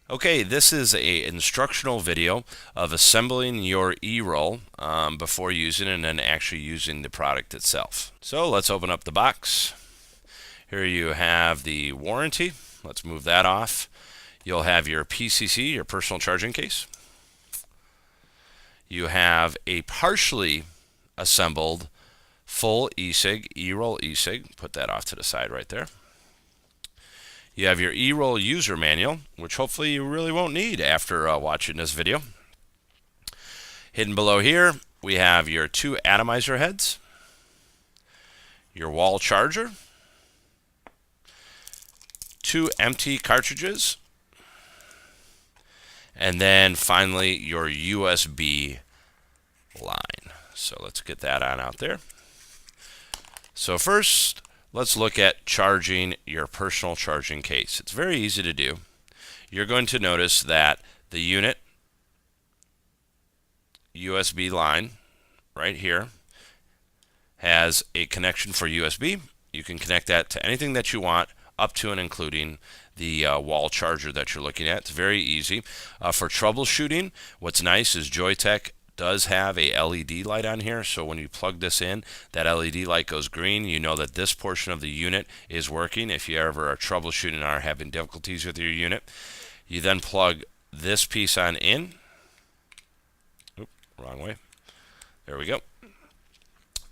Okay, this is a instructional video of assembling your eROLL before using it and then actually using the product itself. So let's open up the box. Here you have the warranty. Let's move that off. You'll have your PCC, your personal charging case. You have a partially assembled full eCig, eROLL eCig. Put that off to the side right there. You have your eROLL user manual, which hopefully you really won't need after watching this video. Hidden below here, we have your two atomizer heads, your wall charger, two empty cartridges, and then finally your USB line. So let's get that on out there. So first, let's look at charging your personal charging case. It's very easy to do. You're going to notice that the unit USB line right here has a connection for USB. You can connect that to anything that you want, up to and including the wall charger that you're looking at. It's very easy. For troubleshooting, what's nice is Joyetech does have a LED light on here, so when you plug this in, that LED light goes green. You know that this portion of the unit is working. If you ever are troubleshooting or are having difficulties with your unit, you then plug this piece on in. Oop, wrong way. There we go.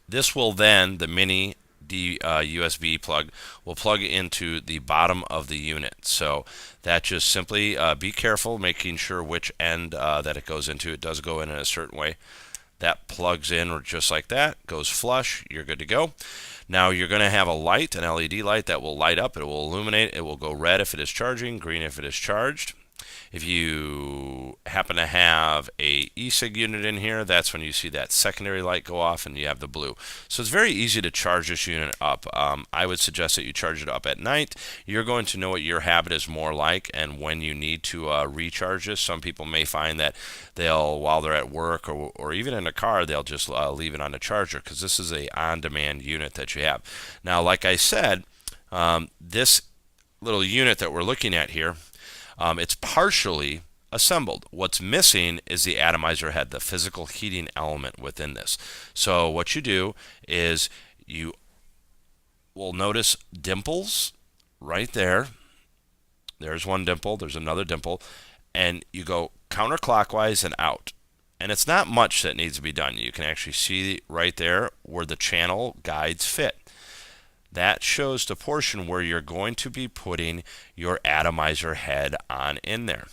This will then, the mini USB plug will plug into the bottom of the unit. So that just simply be careful making sure which end that it goes into. It does go in a certain way. That plugs in just like that, goes flush, you're good to go. Now you're going to have a light, an LED light that will light up, it will illuminate, it will go red if it is charging, green if it is charged. If you happen to have a eCig unit in here, that's when you see that secondary light go off and you have the blue. So it's very easy to charge this unit up. I would suggest that you charge it up at night. You're going to know what your habit is more like and when you need to recharge this. Some people may find that they'll, while they're at work or even in a car, they'll just leave it on the charger because this is a on-demand unit that you have. Now, like I said, this little unit that we're looking at here, it's partially assembled. What's missing is the atomizer head, the physical heating element within this. So what you do is you will notice dimples right there. There's one dimple, there's another dimple, and you go counterclockwise and out. And it's not much that needs to be done. You can actually see right there where the channel guides fit. That shows the portion where you're going to be putting your atomizer head on in there.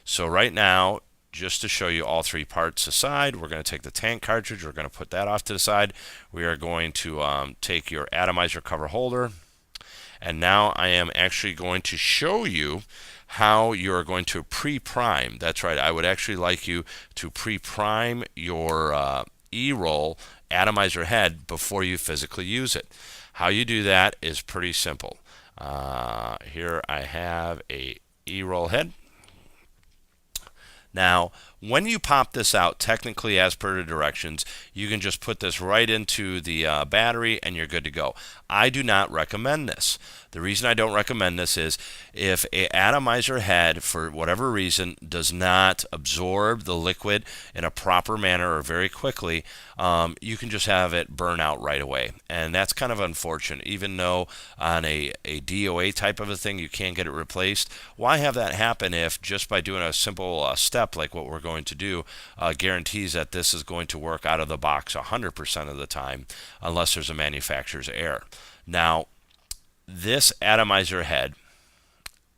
So right now, just to show you all three parts aside, we're going to take the tank cartridge, we're going to put that off to the side. We are going to take your atomizer cover holder, and now I am actually going to show you how you're going to pre-prime. That's right, I would actually like you to pre-prime your eROLL atomizer head before you physically use it. How you do that is pretty simple. Here I have a eROLL head. Now, when you pop this out, technically as per the directions, you can just put this right into the battery and you're good to go. I do not recommend this. The reason I don't recommend this is if an atomizer head, for whatever reason, does not absorb the liquid in a proper manner or very quickly, you can just have it burn out right away. And that's kind of unfortunate. Even though on a DOA type of a thing you can't get it replaced, why have that happen if just by doing a simple step like what we're going to do guarantees that this is going to work out of the box 100% of the time unless there's a manufacturer's error. Now, this atomizer head,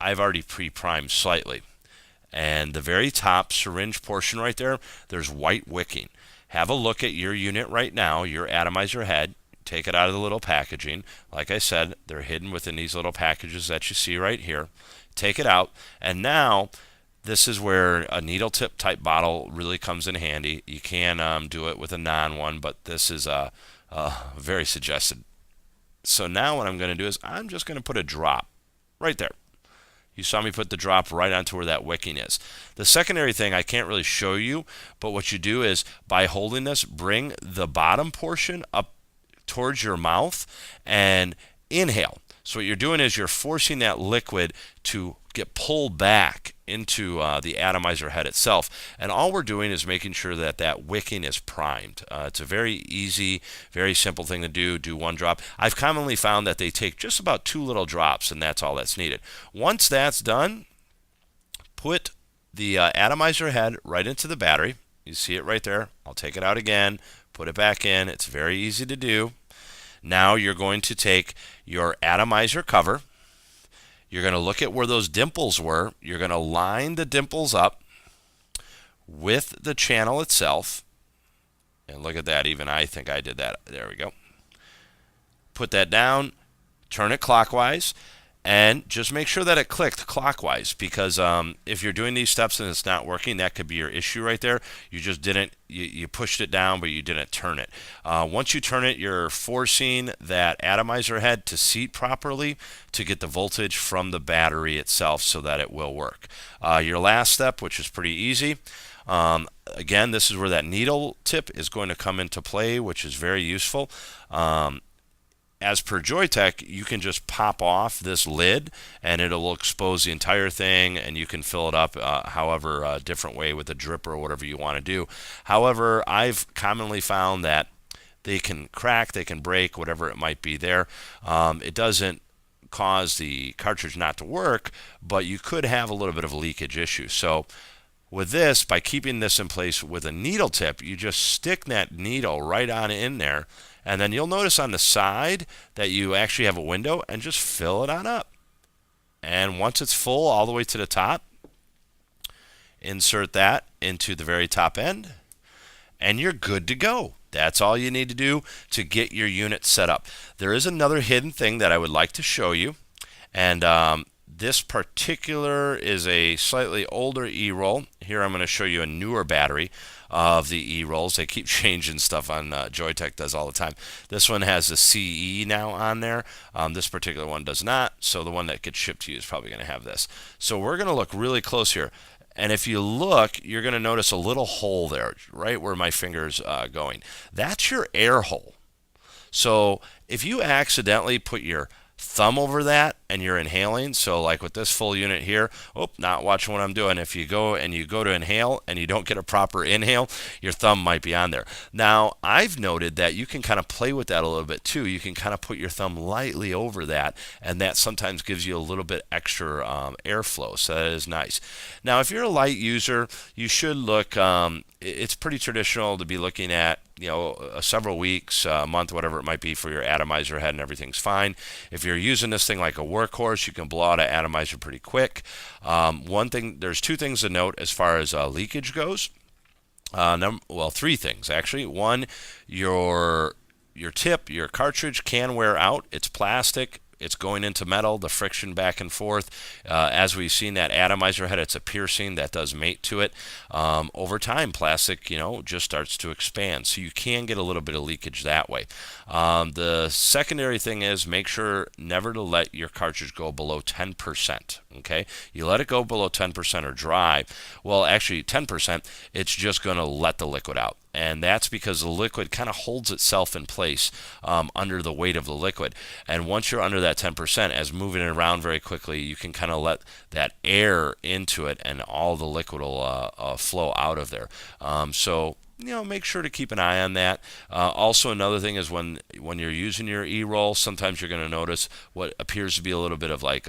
I've already pre-primed slightly. And the very top syringe portion right there, there's white wicking. Have a look at your unit right now, your atomizer head. Take it out of the little packaging. Like I said, they're hidden within these little packages that you see right here. Take it out, and now this is where a needle tip type bottle really comes in handy. You can do it with a non one, but this is very suggested. So now what I'm going to do is I'm just going to put a drop right there. You saw me put the drop right onto where that wicking is. The secondary thing I can't really show you, but what you do is by holding this, bring the bottom portion up towards your mouth and inhale. So what you're doing is you're forcing that liquid to get pulled back into the atomizer head itself. And all we're doing is making sure that that wicking is primed. It's a very easy, very simple thing to do. Do one drop. I've commonly found that they take just about 2 little drops, and that's all that's needed. Once that's done, put the atomizer head right into the battery. You see it right there. I'll take it out again, put it back in. It's very easy to do. Now you're going to take your atomizer cover. You're going to look at where those dimples were. You're going to line the dimples up with the channel itself. And look at that. Even I think I did that. There we go. Put that down. Turn it clockwise. And just make sure that it clicked clockwise, because if you're doing these steps and it's not working, that could be your issue right there. You just didn't, you pushed it down, but you didn't turn it. Once you turn it, you're forcing that atomizer head to seat properly to get the voltage from the battery itself so that it will work. Your last step, which is pretty easy, again, this is where that needle tip is going to come into play, which is very useful. As per Joyetech, you can just pop off this lid and it will expose the entire thing, and you can fill it up however different way with a drip or whatever you want to do. However, I've commonly found that they can crack, they can break, whatever it might be there. It doesn't cause the cartridge not to work, but you could have a little bit of a leakage issue. So with this, by keeping this in place with a needle tip, you just stick that needle right on in there, and then you'll notice on the side that you actually have a window, and just fill it on up. And once it's full all the way to the top, insert that into the very top end, and you're good to go. That's all you need to do to get your unit set up. There is another hidden thing that I would like to show you, and this particular is a slightly older eROLL. Here I'm going to show you a newer battery of the eROLLs. They keep changing stuff on Joyetech does all the time. This one has a CE now on there. This particular one does not, so the one that gets shipped to you is probably going to have this. So we're going to look really close here. And if you look, you're going to notice a little hole there, right where my finger's going. That's your air hole. So if you accidentally put your thumb over that and you're inhaling, so like with this full unit here, not watching what I'm doing. If you go to inhale and you don't get a proper inhale, your thumb might be on there. Now, I've noted that you can kind of play with that a little bit too. You can kind of put your thumb lightly over that, and that sometimes gives you a little bit extra airflow, so that is nice. Now, if you're a light user, you should look, it's pretty traditional to be looking at, several weeks, a month, whatever it might be, for your atomizer head, and everything's fine. If you're using this thing like a workhorse, you can blow out an atomizer pretty quick. There's 2 things to note as far as leakage goes. 3 things actually. One, your tip, your cartridge can wear out. It's plastic. It's going into metal, the friction back and forth. As we've seen, that atomizer head, it's a piercing that does mate to it. Over time, plastic, just starts to expand. So you can get a little bit of leakage that way. The secondary thing is make sure never to let your cartridge go below 10%. Okay? You let it go below 10% or dry. Well, actually 10%, it's just going to let the liquid out. And that's because the liquid kind of holds itself in place under the weight of the liquid. And once you're under that 10%, as moving it around very quickly, you can kind of let that air into it, and all the liquid will flow out of there. So make sure to keep an eye on that. Also, another thing is when you're using your eROLL, sometimes you're going to notice what appears to be a little bit of like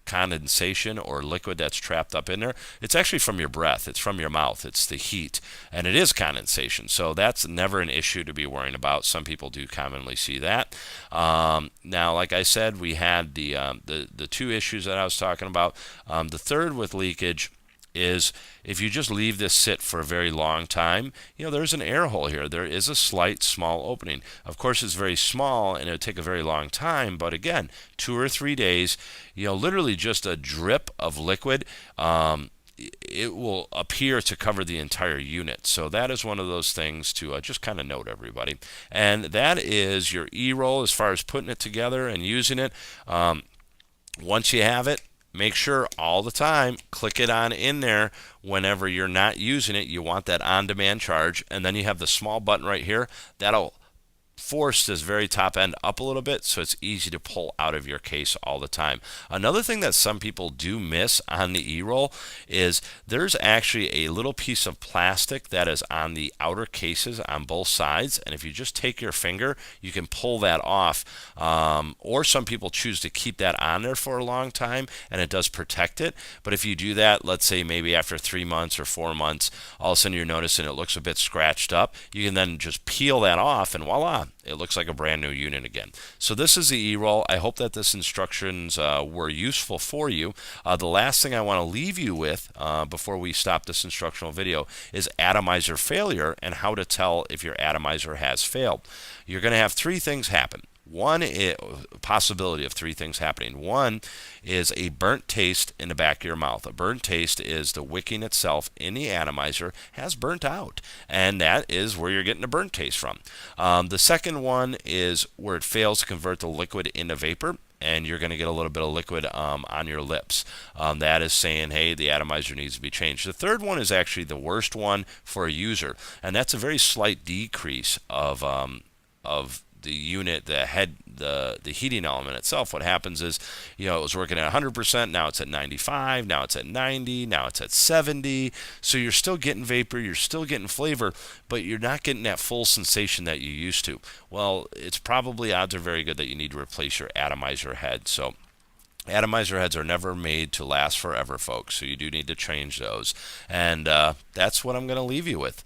condensation or liquid that's trapped up in there. It's actually from your breath. It's from your mouth. It's the heat, and it is condensation. So that's never an issue to be worrying about. Some people do commonly see that. Now, like I said, we had the 2 issues that I was talking about. The third with leakage is if you just leave this sit for a very long time, there's an air hole here. There is a slight small opening. Of course, it's very small and it'll take a very long time, but again, 2 or 3 days, literally just a drip of liquid, it will appear to cover the entire unit. So that is one of those things to just kind of note, everybody. And that is your eROLL as far as putting it together and using it. Once you have it, make sure all the time, click it on in there whenever you're not using it. You want that on-demand charge, and then you have the small button right here. That'll force this very top end up a little bit so it's easy to pull out of your case all the time. Another thing that some people do miss on the eROLL is there's actually a little piece of plastic that is on the outer cases on both sides, and if you just take your finger you can pull that off, or some people choose to keep that on there for a long time and it does protect it. But if you do that, let's say maybe after 3 months or 4 months, all of a sudden you're noticing it looks a bit scratched up, you can then just peel that off and voila, it looks like a brand new unit again. So this is the eROLL. I hope that this instructions were useful for you. The last thing I want to leave you with before we stop this instructional video is atomizer failure and how to tell if your atomizer has failed. You're going to have three things happen. One possibility of three things happening. One is a burnt taste in the back of your mouth. A burnt taste is the wicking itself in the atomizer has burnt out, and that is where you're getting a burnt taste from. The second one is where it fails to convert the liquid into vapor, and you're going to get a little bit of liquid on your lips. That is saying, hey, the atomizer needs to be changed. The third one is actually the worst one for a user, and that's a very slight decrease of the unit, the head, the heating element itself. What happens is, it was working at 100%, now it's at 95, now it's at 90, now it's at 70. So you're still getting vapor, you're still getting flavor, but you're not getting that full sensation that you used to. Well, it's probably, odds are very good that you need to replace your atomizer head. So atomizer heads are never made to last forever, folks, so you do need to change those. And that's what I'm going to leave you with.